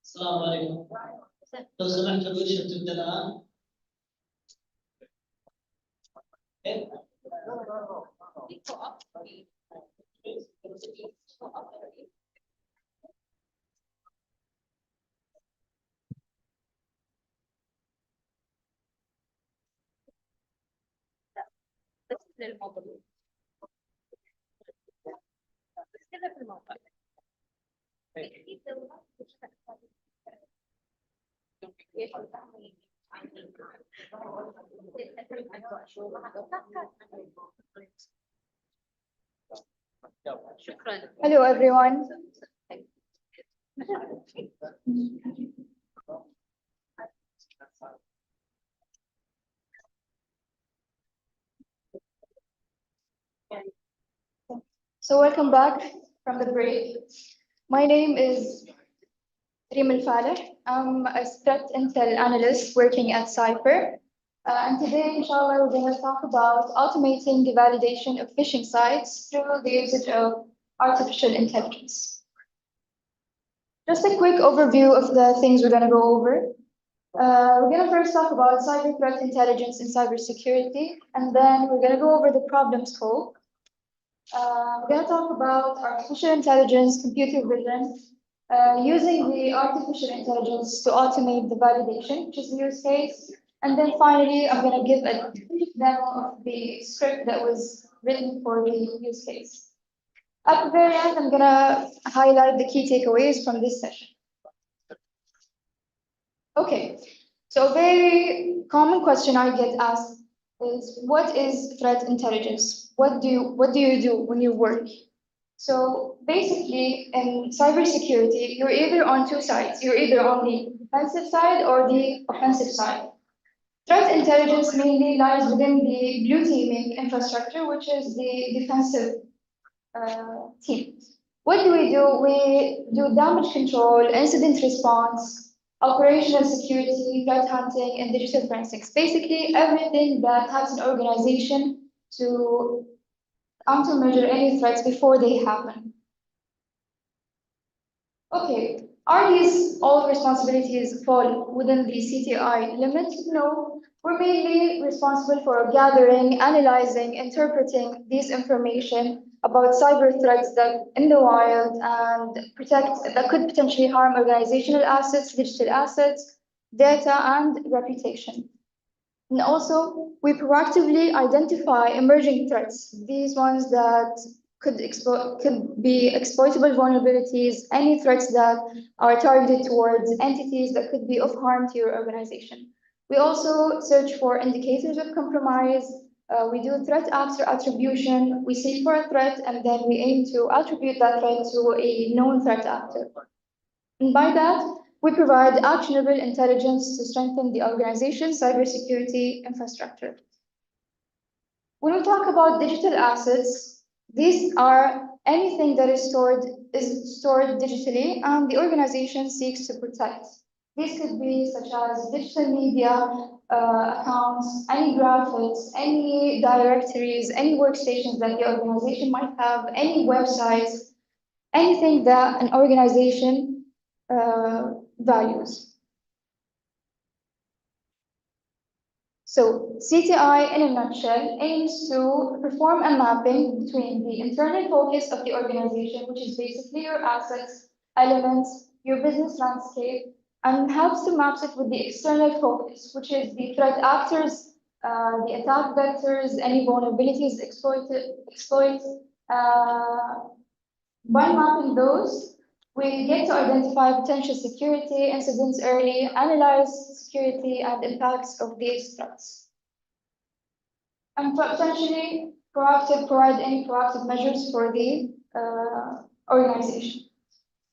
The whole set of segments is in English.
السلام عليكم. لو سمحت الورشة تبدأ الآن. للموضوع بس كده في الموقع. Hello, everyone. So welcome back from the break. My name is Reem Al-Faleh. I'm a threat intel analyst working at Cypher. And today, inshallah, we're going to talk about automating the validation of phishing sites through the usage of artificial intelligence. Just a quick overview of the things we're going to go over. We're going to first talk about cyber threat intelligence and cybersecurity, and then we're going to go over the problem scope. We're going to talk about artificial intelligence, computer vision, using the artificial intelligence to automate the validation, which is the use case. And then finally, I'm going to give a brief demo of the script that was written for the use case. At the very end, I'm going to highlight the key takeaways from this session. Okay, so a very common question I get asked is, what is threat intelligence? What do you do when you work? So basically, in cybersecurity, you're either on two sides. You're either on the defensive side or the offensive side. Threat intelligence mainly lies within the blue teaming infrastructure, which is the defensive team. What do? We do damage control, incident response, operational security, threat hunting, and digital forensics. Basically, everything that helps an organization to countermeasure any threats before they happen. Okay, are these all responsibilities fall within the CTI limit? No, we're mainly responsible for gathering, analyzing, interpreting this information about cyber threats that in the wild and that could potentially harm organizational assets, digital assets, data, and reputation. And also, we proactively identify emerging threats, these ones that could be exploitable vulnerabilities, any threats that are targeted towards entities that could be of harm to your organization. We also search for indicators of compromise. We do threat actor attribution. We seek for a threat, and then we aim to attribute that threat to a known threat actor. And by that, we provide actionable intelligence to strengthen the organization's cybersecurity infrastructure. When we talk about digital assets, these are anything that is stored digitally and the organization seeks to protect. These could be such as digital media accounts, any graphics, any directories, any workstations that the organization might have, any websites, anything that an organization values. So CTI, in a nutshell, aims to perform a mapping between the internal focus of the organization, which is basically your assets, elements, your business landscape, and helps to map it with the external focus, which is the threat actors, the attack vectors, any vulnerabilities exploits. By mapping those, we get to identify potential security incidents early, analyze security and impacts of these threats, and potentially provide any proactive measures for the organization.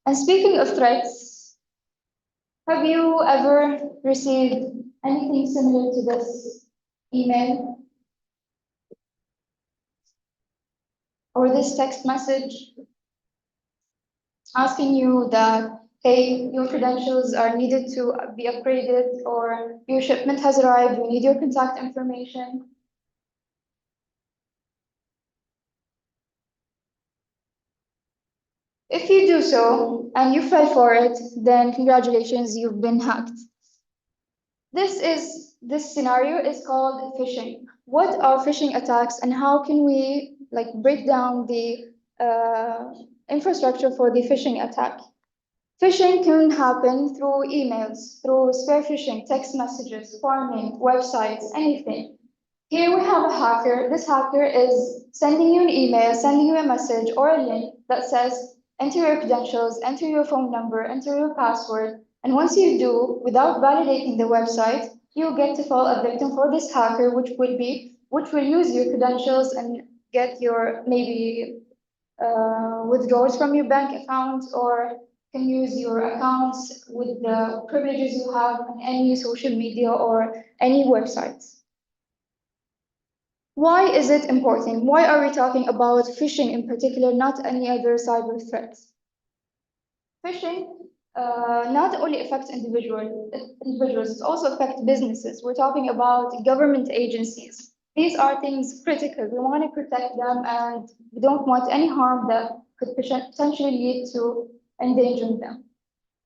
And speaking of threats, Have you ever received anything similar to this email or this text message asking you that, hey, your credentials are needed to be upgraded, or your shipment has arrived, we need your contact information? If you do so and you fell for it, then congratulations, you've been hacked. This scenario is called phishing. What are phishing attacks and how can we break down the infrastructure for the phishing attack? Phishing can happen through emails, through spear phishing, text messages, farming, websites, anything. Here we have a hacker. This hacker is sending you an email, sending you a message or a link that says, enter your credentials, enter your phone number, enter your password. And once you do, without validating the website, you get to fall a victim for this hacker, which will use your credentials and get your maybe withdrawals from your bank account or can use your accounts with the privileges you have on any social media or any websites. Why is it important? Why are we talking about phishing in particular, not any other cyber threats? Phishing not only affects individuals, it also affects businesses. We're talking about government agencies. These are things critical. We want to protect them and we don't want any harm that could potentially lead to endangering them.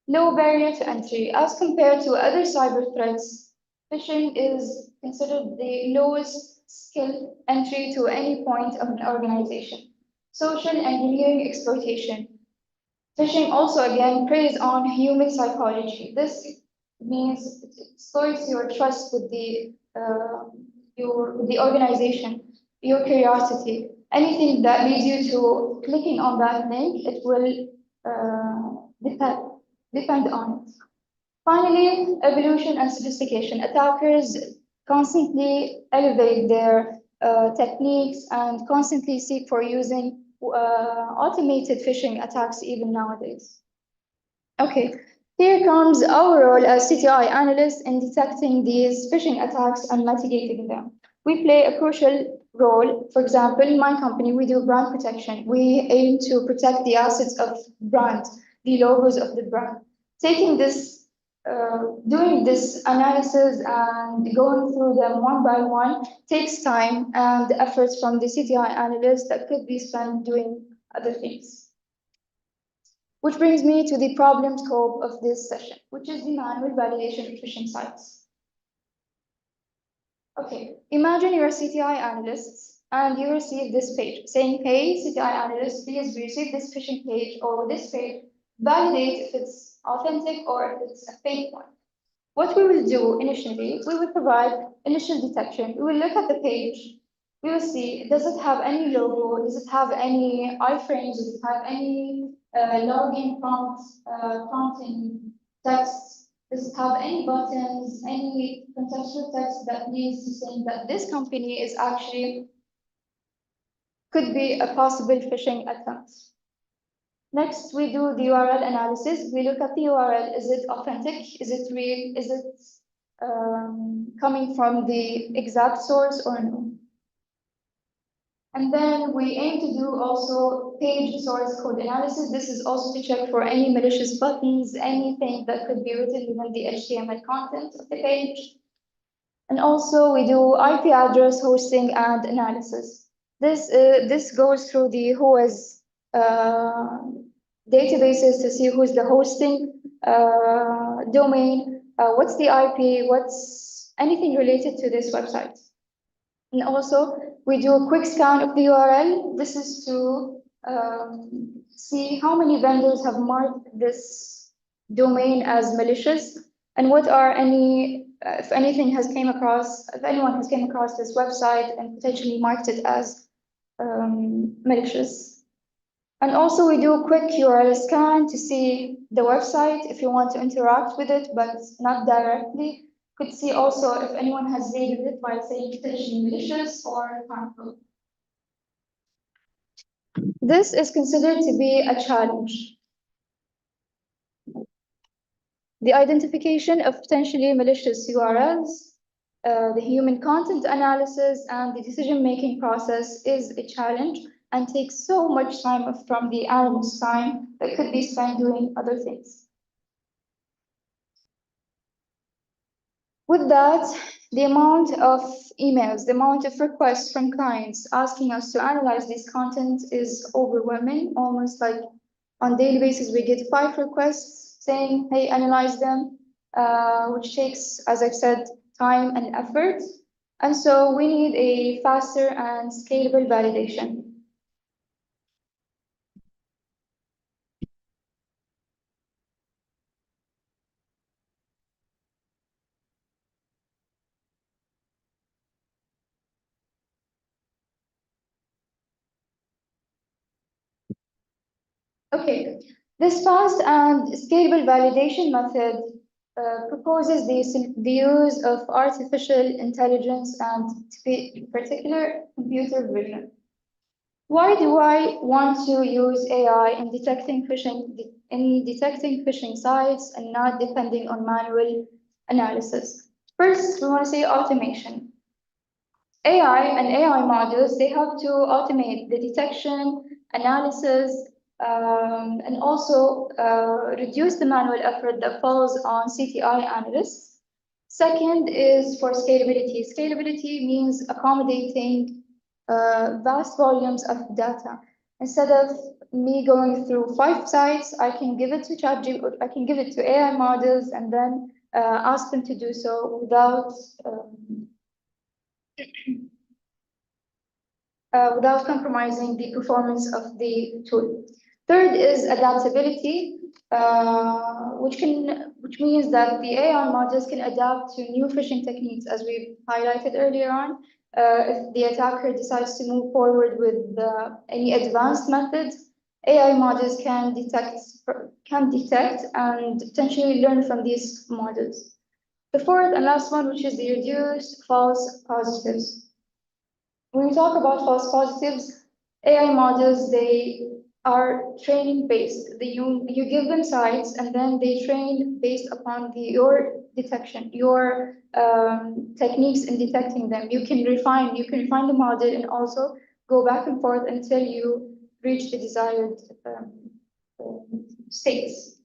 Low barrier to entry. As compared to other cyber threats, phishing is considered the lowest skill entry to any point of an organization. Social engineering exploitation. Phishing also again preys on human psychology. This means it exploits your trust with the organization, your curiosity. Anything that leads you to clicking on that link, it will depend on it. Finally, evolution and sophistication. Attackers constantly elevate their techniques and constantly seek for using automated phishing attacks even nowadays. Okay, here comes our role as CTI analysts in detecting these phishing attacks and mitigating them. We play a crucial role. For example, in my company, we do brand protection. We aim to protect the assets of brand, the logos of the brand. Doing this analysis and going through them one by one takes time and efforts from the CTI analyst that could be spent doing other things. Which brings me to the problem scope of this session, which is the manual validation of phishing sites. Okay, imagine you're a CTI analyst and you receive this page saying, hey, CTI analyst, please we received this phishing page or this page, validate if it's authentic or if it's a fake one. What we will do initially, we will provide initial detection. We will look at the page. We will see, does it have any logo? Does it have any iframes? Does it have any login prompting text? Does it have any buttons, any contextual text that leads to saying that this company is actually, could be a possible phishing attempt? Next, we do the URL analysis. We look at the URL. Is it authentic? Is it real? Is it coming from the exact source or no? And then we aim to do also page source code analysis. This is also to check for any malicious buttons, anything that could be written within the HTML content of the page. And also we do IP address hosting and analysis. This goes through the whois databases to see who's the hosting domain, what's the IP, what's anything related to this website. And also we do a quick scan of the URL. This is to see how many vendors have marked this domain as malicious and what are if anyone has came across this website and potentially marked it as malicious. And also we do a quick URL scan to see the website if you want to interact with it, but not directly. Could see also if anyone has labeled it by saying potentially malicious or harmful. This is considered to be a challenge. The identification of potentially malicious URLs, the human content analysis, and the decision-making process is a challenge and takes so much time from the analyst's time that could be spent doing other things. With that, the amount of emails, the amount of requests from clients asking us to analyze this content is overwhelming. Almost like on a daily basis, we get 5 requests saying, hey, analyze them, which takes, as I've said, time and effort. And so we need a faster and scalable validation. Okay, this fast and scalable validation method proposes the use of artificial intelligence and, in particular, computer vision. Why do I want to use AI in detecting phishing sites and not depending on manual analysis? First, we want to say automation. AI and AI models, they help to automate the detection, analysis, and also reduce the manual effort that falls on CTI analysts. Second is for scalability. Scalability means accommodating vast volumes of data. Instead of me going through 5 sites, I can give it to ChatGPT, I can give it to AI models and then ask them to do so without compromising the performance of the tool. Third is adaptability, which means that the AI models can adapt to new phishing techniques, as we highlighted earlier on. If the attacker decides to move forward with any advanced methods, AI models can detect and potentially learn from these models. The fourth and last one, which is the reduced false positives. When we talk about false positives, AI models, they are training based. You give them sites and then they train based upon your detection, your techniques in detecting them. You can refine the model and also go back and forth until you reach the desired states.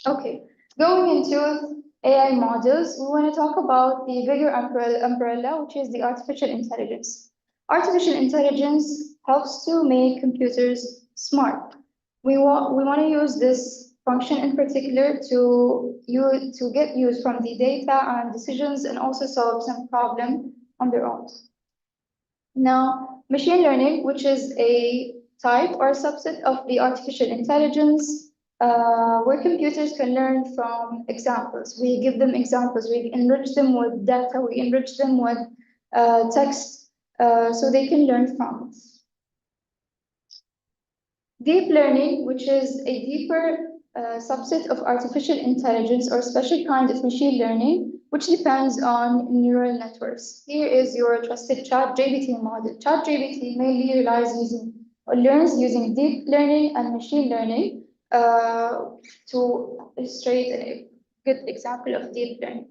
Okay, going into AI models, we want to talk about the bigger umbrella, which is the artificial intelligence. Artificial intelligence helps to make computers smart. We want to use this function in particular to get use from the data and decisions and also solve some problem on their own. Now, machine learning, which is a type or subset of the artificial intelligence, where computers can learn from examples. We give them examples, we enrich them with data, we enrich them with text, so they can learn from it. Deep learning, which is a deeper subset of artificial intelligence or special kind of machine learning, which depends on neural networks. Here is your trusted ChatGPT model. ChatGPT mainly learns using deep learning and machine learning to illustrate a good example of deep learning.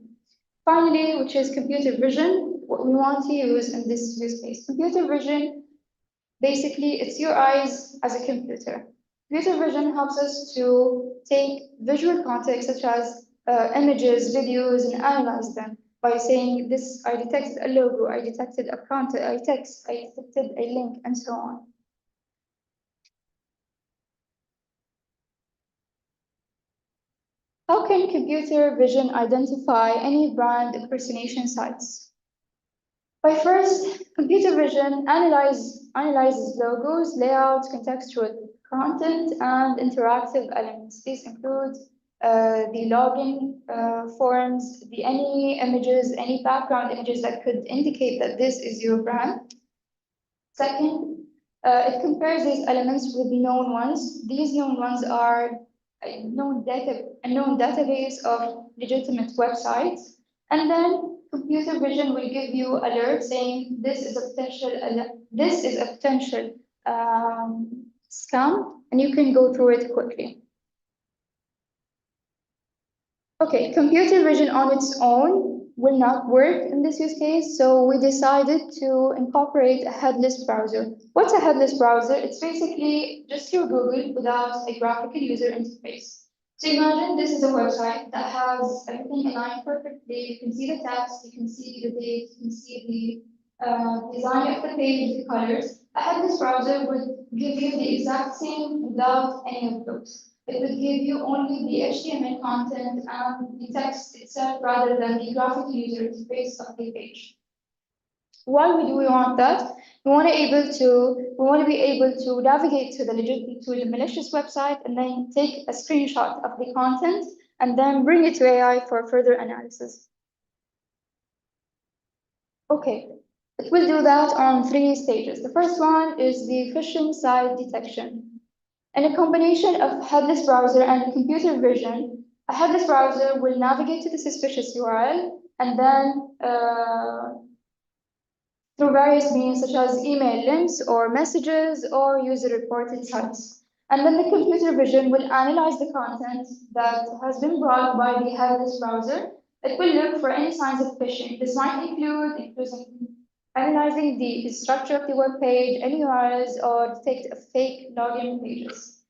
Finally, which is computer vision, what we want to use in this use case. Computer vision, basically, it's your eyes as a computer. Computer vision helps us to take visual context such as images, videos, and analyze them by saying this, I detected a logo, I detected a content, I detected a link, and so on. How can computer vision identify any brand impersonation sites? By first, computer vision analyzes logos, layouts, contextual content, and interactive elements. These include the login forms, any images, any background images that could indicate that this is your brand. Second, it compares these elements with known ones. These known ones are a known database of legitimate websites. And then computer vision will give you alerts saying this is a potential scam, and you can go through it quickly. Okay, computer vision on its own will not work in this use case, so we decided to incorporate a headless browser. What's a headless browser? It's basically just your Google without a graphical user interface. So imagine this is a website that has everything aligned perfectly. You can see the text, you can see the date, you can see the design of the page, the colors. A headless browser would give you the exact same without any of those. It would give you only the HTML content and the text itself rather than the graphic user interface of the page. Why would we want that? We want to be able to navigate to the malicious website and then take a screenshot of the content and then bring it to AI for further analysis. Okay, it will do that on 3 stages. The first one is the phishing site detection. In a combination of headless browser and computer vision, a headless browser will navigate to the suspicious URL and then through various means such as email links or messages or user-reported sites. And then the computer vision will analyze the content that has been brought by the headless browser. It will look for any signs of phishing. This might include analyzing the structure of the web page, any URLs, or detect fake login pages.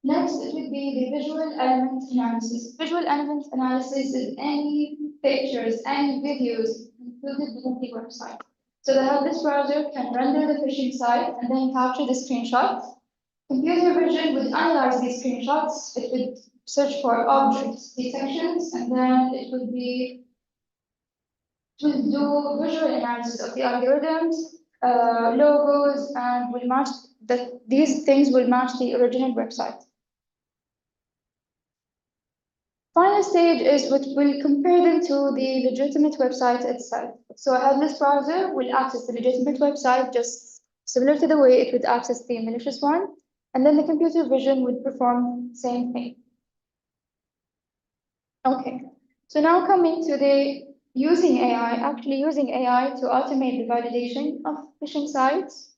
Next, it would be the visual element analysis. Visual element analysis is any pictures, any videos included within the website. So the headless browser can render the phishing site and then capture the screenshots. Computer vision would analyze these screenshots. It would search for objects, detections, and then it would do visual analysis of the algorithms, logos, and will match that these things will match the original website. Final stage is what will compare them to the legitimate website itself. So a headless browser will access the legitimate website just similar to the way it would access the malicious one, and then the computer vision would perform the same thing. Okay, so now coming to the actually using AI to automate the validation of phishing sites.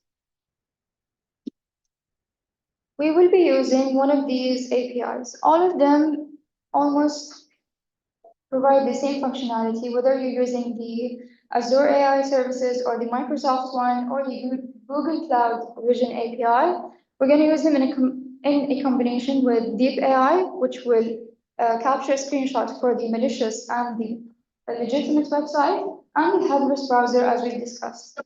We will be using one of these APIs. All of them almost provide the same functionality, whether you're using the Azure AI services or the Microsoft one or the Google Cloud Vision API. We're going to use them in a combination with Deep AI, which will capture a screenshot for the malicious and the legitimate website, and the headless browser, as we discussed.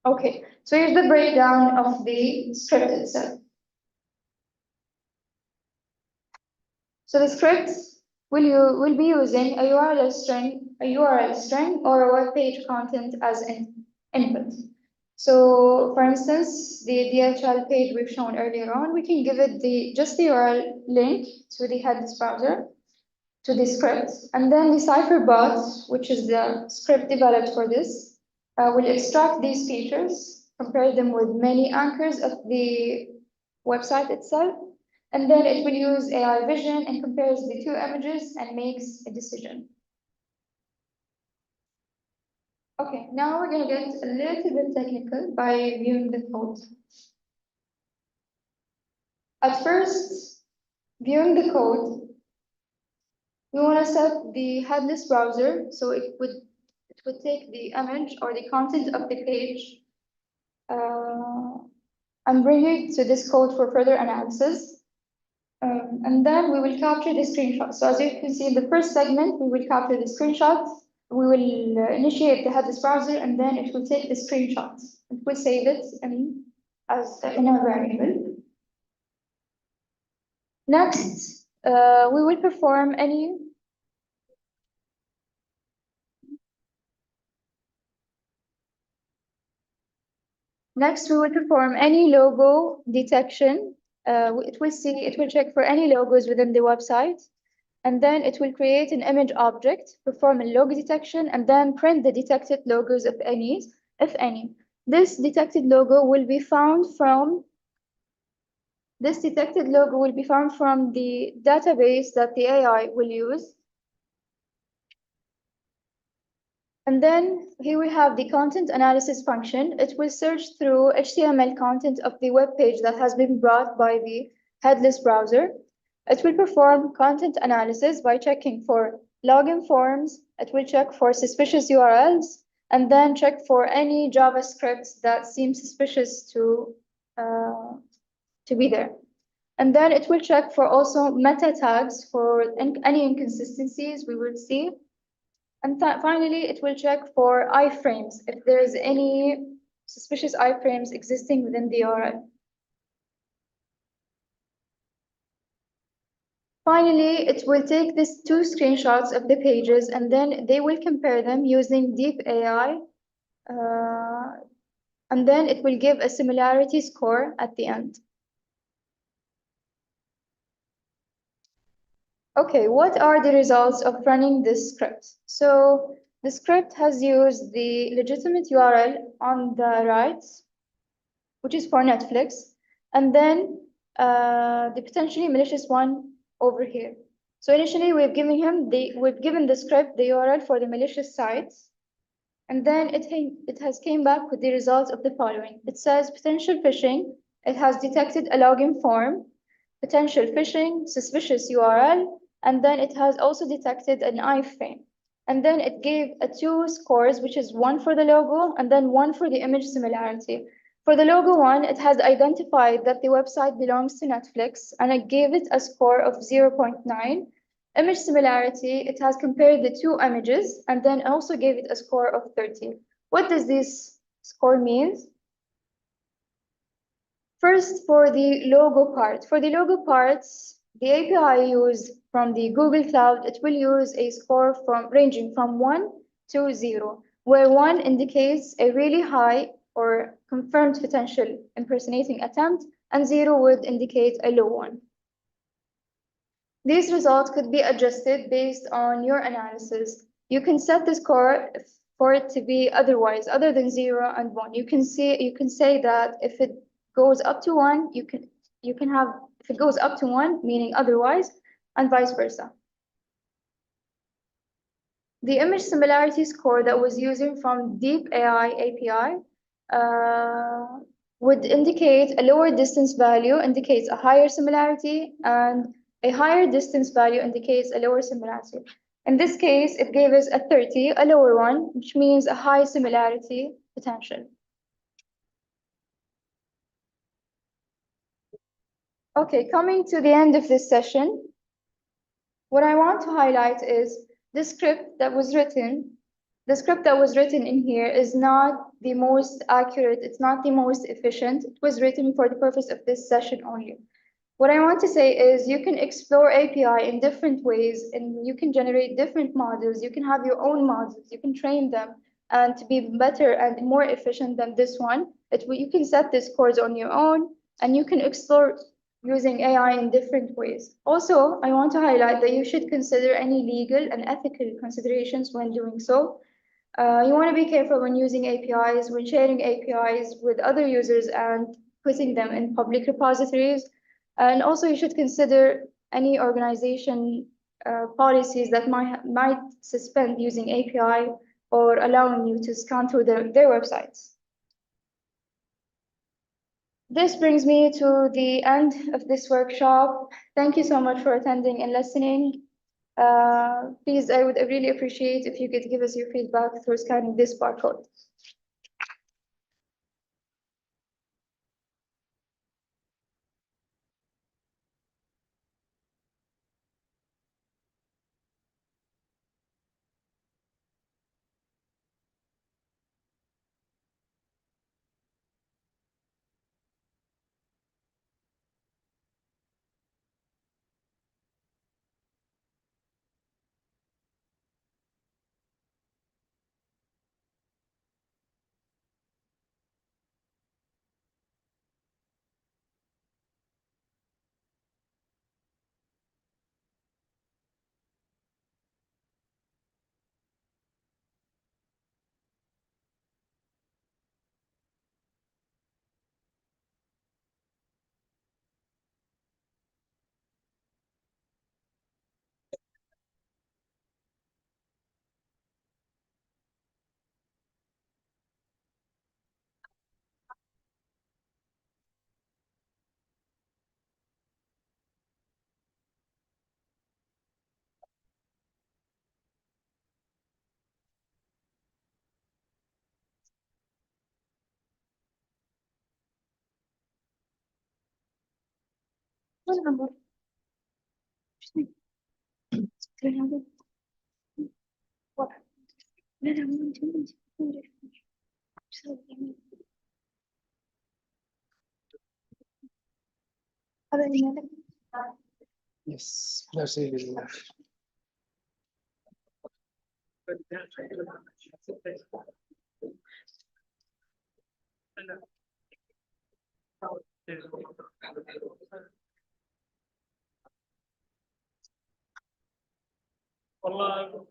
Okay, so here's the breakdown of the script itself. So the scripts will be using a URL string or a web page content as input. So for instance, the DHL page we've shown earlier on, we can give it just the URL link to the headless browser, to the script, and then the CipherBot, which is the script developed for this, will extract these features, compare them with many anchors of the website itself, and then it will use AI vision and compares the 2 images and makes a decision. Okay, now we're going to get a little bit technical by viewing the code. At first, viewing the code, we want to set the headless browser, so it would take the image or the content of the page and bring it to this code for further analysis. And then we will capture the screenshot. So as you can see in the first segment, we will capture the screenshot. We will initiate the headless browser, and then it will take the screenshot. It will save it in a variable. Next, we will perform any logo detection. It will check for any logos within the website, and then it will create an image object, perform a logo detection, and then print the detected logos if any. This detected logo will be found from the database that the AI will use. And then here we have the content analysis function. It will search through HTML content of the web page that has been brought by the headless browser. It will perform content analysis by checking for login forms, it will check for suspicious URLs, and then check for any JavaScripts that seem suspicious to be there. And then it will check for also meta tags for any inconsistencies we will see. And finally, it will check for iframes if there is any suspicious iframes existing within the URL. Finally, it will take these two screenshots of the pages and then they will compare them using deep AI. And then it will give a similarity score at the end. Okay, what are the results of running this script? So the script has used the legitimate URL on the right, which is for Netflix, and then the potentially malicious one over here. So initially we've given the script the URL for the malicious sites, and then it has came back with the results of the following. It says potential phishing. It has detected a login form, potential phishing, suspicious URL, and then it has also detected an iframe. And then it gave two scores, which is one for the logo and then one for the image similarity. For the logo one, it has identified that the website belongs to Netflix, and it gave it a score of 0.9. Image similarity, it has compared the two images and then also gave it a score of 30. What does this score mean? First, for the logo part. For the logo parts, the API used from the Google Cloud, it will use a score ranging from 1 to 0, where 1 indicates a really high or confirmed potential impersonating attempt, and 0 would indicate a low one. These results could be adjusted based on your analysis. You can set the score for it to be otherwise, other than 0 and 1. You can say that if it goes up to 1, you can have if it goes up to 1, meaning otherwise, and vice versa. The image similarity score that was using from Deep AI API would indicate a lower distance value indicates a higher similarity, and a higher distance value indicates a lower similarity. In this case, it gave us a 30, a lower one, which means a high similarity potential. Okay, coming to the end of this session, what I want to highlight is the script that was written. The script that was written in here is not the most accurate, it's not the most efficient. It was written for the purpose of this session only. What I want to say is you can explore API in different ways and you can generate different models. You can have your own models. You can train them and to be better and more efficient than this one. You can set the scores on your own and you can explore using AI in different ways. Also, I want to highlight that you should consider any legal and ethical considerations when doing so. You want to be careful when using APIs, when sharing APIs with other users and putting them in public repositories. And also you should consider any organization policies that might suspend using API or allowing you to scan through their websites. This brings me to the end of this workshop. Thank you so much for attending and listening. Please, I would really appreciate if you could give us your feedback through scanning this barcode. Yes, that's really nice. والله